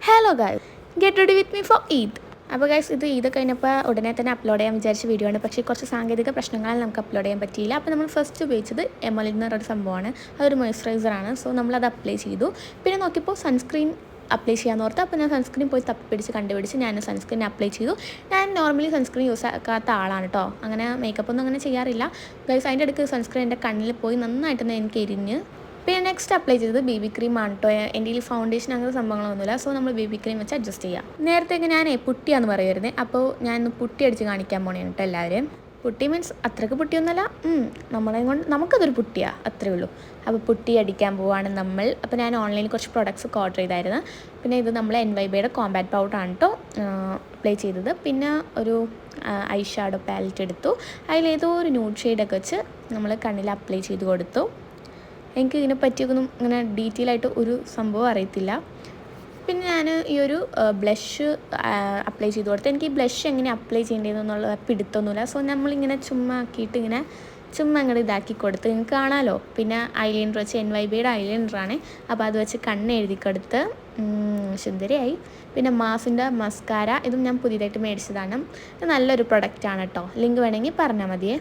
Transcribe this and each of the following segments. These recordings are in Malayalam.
Hello guys, get ready with me for Eid. അപ്പോൾ ഗൈസ്, ഇത് ഈദ് കഴിഞ്ഞപ്പോൾ ഉടനെ തന്നെ അപ്ലോഡ് ചെയ്യാൻ വിചാരിച്ച വീഡിയോ ആണ്. പക്ഷേ കുറച്ച് സാങ്കേതിക പ്രശ്നങ്ങളാൽ നമുക്ക് അപ്ലോഡ് ചെയ്യാൻ പറ്റിയില്ല. അപ്പോൾ നമ്മൾ ഫസ്റ്റ് ഉപയോഗിച്ചത് എമലിൻ എന്ന് പറഞ്ഞൊരു സംഭവമാണ്. അതൊരു മോയ്സ്ചറൈസറാണ്. സോ നമ്മളത് അപ്ലൈ ചെയ്തു. പിന്നെ നോക്കിയപ്പോൾ സൺസ്ക്രീൻ അപ്ലൈ ചെയ്യാമെന്ന് ഓർത്ത്. അപ്പോൾ ഞാൻ സൺസ്ക്രീൻ പോയി തപ്പിപ്പിടിച്ച് കണ്ടുപിടിച്ച് ഞാൻ സൺസ്ക്രീൻ അപ്ലൈ ചെയ്തു. ഞാൻ നോർമലി സൺസ്ക്രീൻ യൂസ് ആക്കാത്ത ആളാണ് കേട്ടോ. അങ്ങനെ മേക്കപ്പ് ഒന്നും അങ്ങനെ ചെയ്യാറില്ല ഗൈസ്. അതിൻ്റെ ഇടയ്ക്ക് സൺസ്ക്രീൻ എൻ്റെ കണ്ണിൽ പോയി നന്നായിട്ട് തന്നെ എനിക്ക് എരിഞ്ഞ്. പിന്നെ നെക്സ്റ്റ് അപ്ലൈ ചെയ്തത് BB ക്രീമാണ് കേട്ടോ. എൻ്റെ ഈ ഫൗണ്ടേഷൻ അങ്ങനത്തെ സംഭവങ്ങളൊന്നുമില്ല. സോ നമ്മൾ BB ക്രീം വെച്ച് അഡ്ജസ്റ്റ് ചെയ്യാം. നേരത്തെയൊക്കെ ഞാൻ പുട്ടിയാന്ന് പറയുമായിരുന്നേ. അപ്പോൾ ഞാൻ പുട്ടി അടിച്ച് കാണിക്കാൻ പോണേണ് കേട്ടോ എല്ലാവരും. പുട്ടി മീൻസ് അത്രയ്ക്ക് പുട്ടിയൊന്നുമല്ല, നമ്മളെ കൊണ്ട് നമുക്കതൊരു പുട്ടിയാണ്, അത്രയേ ഉള്ളൂ. അപ്പോൾ പുട്ടി അടിക്കാൻ പോവാണ് നമ്മൾ. അപ്പോൾ ഞാൻ ഓൺലൈനിൽ കുറച്ച് പ്രൊഡക്ട്സ് ഒക്കെ ഓർഡർ ചെയ്തായിരുന്നു. പിന്നെ ഇത് നമ്മൾ NYBയുടെ കോമ്പാക്ട് പൗഡറാണ് കേട്ടോ അപ്ലൈ ചെയ്തത്. പിന്നെ ഒരു ഐ ഷാഡോ പാലറ്റ് എടുത്തു. അതിലേതോ ഒരു ന്യൂഡ് ഷെയ്ഡൊക്കെ വെച്ച് നമ്മൾ കണ്ണിൽ അപ്ലൈ ചെയ്ത് കൊടുത്തു. എനിക്ക് ഇതിനെ പറ്റിയൊന്നും ഇങ്ങനെ ഡീറ്റെയിൽ ആയിട്ട് ഒരു സംഭവം അറിയത്തില്ല. പിന്നെ ഞാൻ ഈ ഒരു ബ്ലഷ് അപ്ലൈ ചെയ്ത് കൊടുത്തു. എനിക്ക് ഈ ബ്ലഷ് എങ്ങനെ അപ്ലൈ ചെയ്യേണ്ടതെന്നുള്ള പിടുത്തൊന്നുമില്ല. സോ നമ്മളിങ്ങനെ ചുമ്മാ ആക്കിയിട്ട് ഇങ്ങനെ ചുമ്മാ അങ്ങോട്ട് ഇതാക്കി കൊടുത്ത് നിങ്ങൾക്ക് കാണാമല്ലോ. പിന്നെ ഐലൈനർ വെച്ച് NYBയുടെ ഐലൈനറാണ്. അപ്പോൾ അത് വെച്ച് കണ്ണ് എഴുതി കൊടുത്ത് സുന്ദരിയായി. പിന്നെ മാസിൻ്റെ മസ്കാര, ഇതും ഞാൻ പുതിയതായിട്ട് മേടിച്ചതാണ്. ഇത് നല്ലൊരു പ്രൊഡക്റ്റാണ് കേട്ടോ. ലിങ്ക് വേണമെങ്കിൽ പറഞ്ഞാൽ മതിയേ.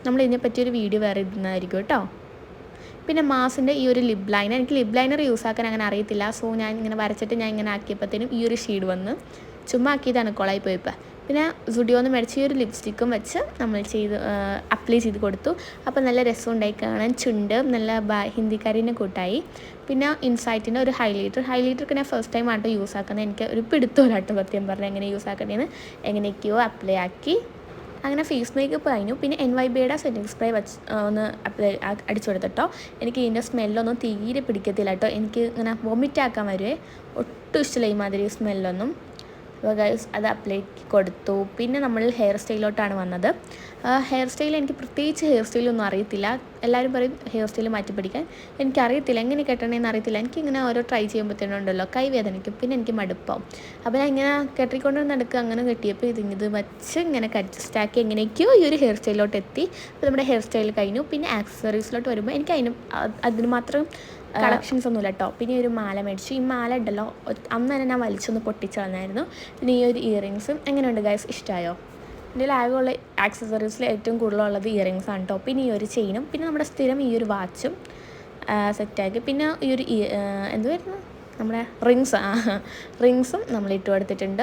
നമ്മൾ ഇതിനെപ്പറ്റിയൊരു വീഡിയോ വേറെ ഇടുന്നതായിരിക്കും കേട്ടോ. പിന്നെ മാസിൻ്റെ ഈ ഒരു ലിപ് ലൈനർ, എനിക്ക് ലിപ് ലൈനർ യൂസ് ആക്കാൻ അങ്ങനെ അറിയത്തില്ല. സോ ഞാൻ ഇങ്ങനെ വരച്ചിട്ട് ഞാൻ ഇങ്ങനെ ആക്കിയപ്പോഴത്തേനും ഈ ഒരു ഷെയ്ഡ് വന്ന് ചുമ്മാ ആക്കിയതാണ്, കൊളായി പോയപ്പോൾ. പിന്നെ സുഡിയോന്ന് മേടിച്ച് ഈ ഒരു ലിപ്സ്റ്റിക്കും വെച്ച് നമ്മൾ അപ്ലൈ ചെയ്ത് കൊടുത്തു. അപ്പോൾ നല്ല രസം ഉണ്ടായി കാണാൻ. ചുണ്ട് നല്ല ഹിന്ദിക്കാരിനെ കൂട്ടായി. പിന്നെ ഇൻസൈറ്റിൻ്റെ ഒരു ഹൈലൈറ്റർക്ക് ഞാൻ ഫസ്റ്റ് ടൈം ആട്ടോ യൂസ് ആക്കുന്നത്. എനിക്ക് ഒരു പിടുത്തമില്ലാട്ടോ സത്യം പറഞ്ഞാൽ എങ്ങനെ യൂസ് ആക്കേണ്ടതെന്ന്. എങ്ങനെയൊക്കെയോ അപ്ലൈ ആക്കി. അങ്ങനെ ഫേസ് മേക്കപ്പ് കഴിഞ്ഞു. പിന്നെ NYBയുടെ സെറ്റിംഗ് സ്പ്രേ വെച്ച് ഒന്ന് അടിച്ചു കൊടുത്തിട്ടോ. എനിക്ക് ഇതിൻ്റെ സ്മെല്ലൊന്നും തീരെ പിടിക്കത്തില്ല കേട്ടോ. എനിക്ക് ഇങ്ങനെ വൊമിറ്റ് ആക്കാൻ വരുവേ, ഒട്ടും ഇഷ്ടമില്ല ഈ മാതിരി സ്മെല്ലൊന്നും. അപ്പോൾ ഗൈസ് അത് അപ്ലൈ കൊടുത്തു. പിന്നെ നമ്മൾ ഹെയർ സ്റ്റൈലോട്ടാണ് വന്നത്. ഹെയർ സ്റ്റൈൽ എനിക്ക് പ്രത്യേകിച്ച് ഹെയർ സ്റ്റൈലൊന്നും അറിയത്തില്ല. എല്ലാവരും പറയും ഹെയർ സ്റ്റൈൽ മാറ്റി പിടിക്കാൻ. എനിക്കറിയത്തില്ല എങ്ങനെ കെട്ടണമെന്ന് അറിയത്തില്ല. എനിക്കിങ്ങനെ ഓരോ ട്രൈ ചെയ്യുമ്പോഴത്തേനുണ്ടല്ലോ കൈ വേദനിക്കും, പിന്നെ എനിക്ക് മടുപ്പാവും. അപ്പോൾ ഞാൻ ഇങ്ങനെ കെട്ടിക്കൊണ്ട് നടക്കുക, അങ്ങനെ കെട്ടിയപ്പോൾ ഇത് വെച്ച് ഇങ്ങനെ അഡ്ജസ്റ്റ് ആക്കി എങ്ങനെയൊക്കെയോ ഈ ഒരു ഹെയർ സ്റ്റൈലിലോട്ട് എത്തി. അപ്പോൾ നമ്മുടെ ഹെയർ സ്റ്റൈൽ കഴിഞ്ഞു. പിന്നെ ആക്സസറീസിലോട്ട് വരുമ്പോൾ എനിക്ക് അതിന് മാത്രം കളക്ഷൻസ് ഒന്നുമില്ല കേട്ടോ. പിന്നെ ഒരു മാല മേടിച്ചു. ഈ മാല ഉണ്ടല്ലോ അന്ന് തന്നെ ഞാൻ വലിച്ചൊന്ന് പൊട്ടിച്ച് കളഞ്ഞായിരുന്നു. പിന്നെ ഈ ഒരു ഇയറിങ്സും എങ്ങനെയുണ്ട് ഗൈസ്, ഇഷ്ടമായോ? എൻ്റെ ആകെയുള്ള ആക്സസറീസിൽ ഏറ്റവും കൂടുതലുള്ളത് ഇയറിങ്സ് ആണ് കേട്ടോ. പിന്നെ ഈ ഒരു ചെയിനും, പിന്നെ നമ്മുടെ സ്ഥിരം ഈ ഒരു വാച്ചും സെറ്റാക്കി. പിന്നെ ഈ ഒരു എന്തുവായിരുന്നു നമ്മുടെ റിങ്സും നമ്മൾ ഇട്ട് കൊടുത്തിട്ടുണ്ട്.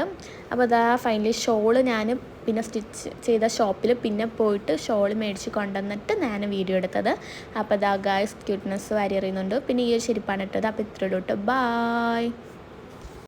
അപ്പോൾ അതാ ഫൈനലി ഷോള് ഞാൻ പിന്നെ സ്റ്റിച്ച് ചെയ്ത ഷോപ്പിൽ പിന്നെ പോയിട്ട് ഷോൾ മേടിച്ച് കൊണ്ടുവന്നിട്ട് ഞാൻ വീഡിയോ എടുത്തത്. അപ്പോൾ അതാ ഗൈസ് ക്യൂട്ട്നെസ് വാരി എറിയുന്നുണ്ട്. പിന്നെ ഈ ഒരു ചെരുപ്പാണ് ഇട്ടത്. അപ്പോൾ ഇത്രയോട്ട് ബായ്.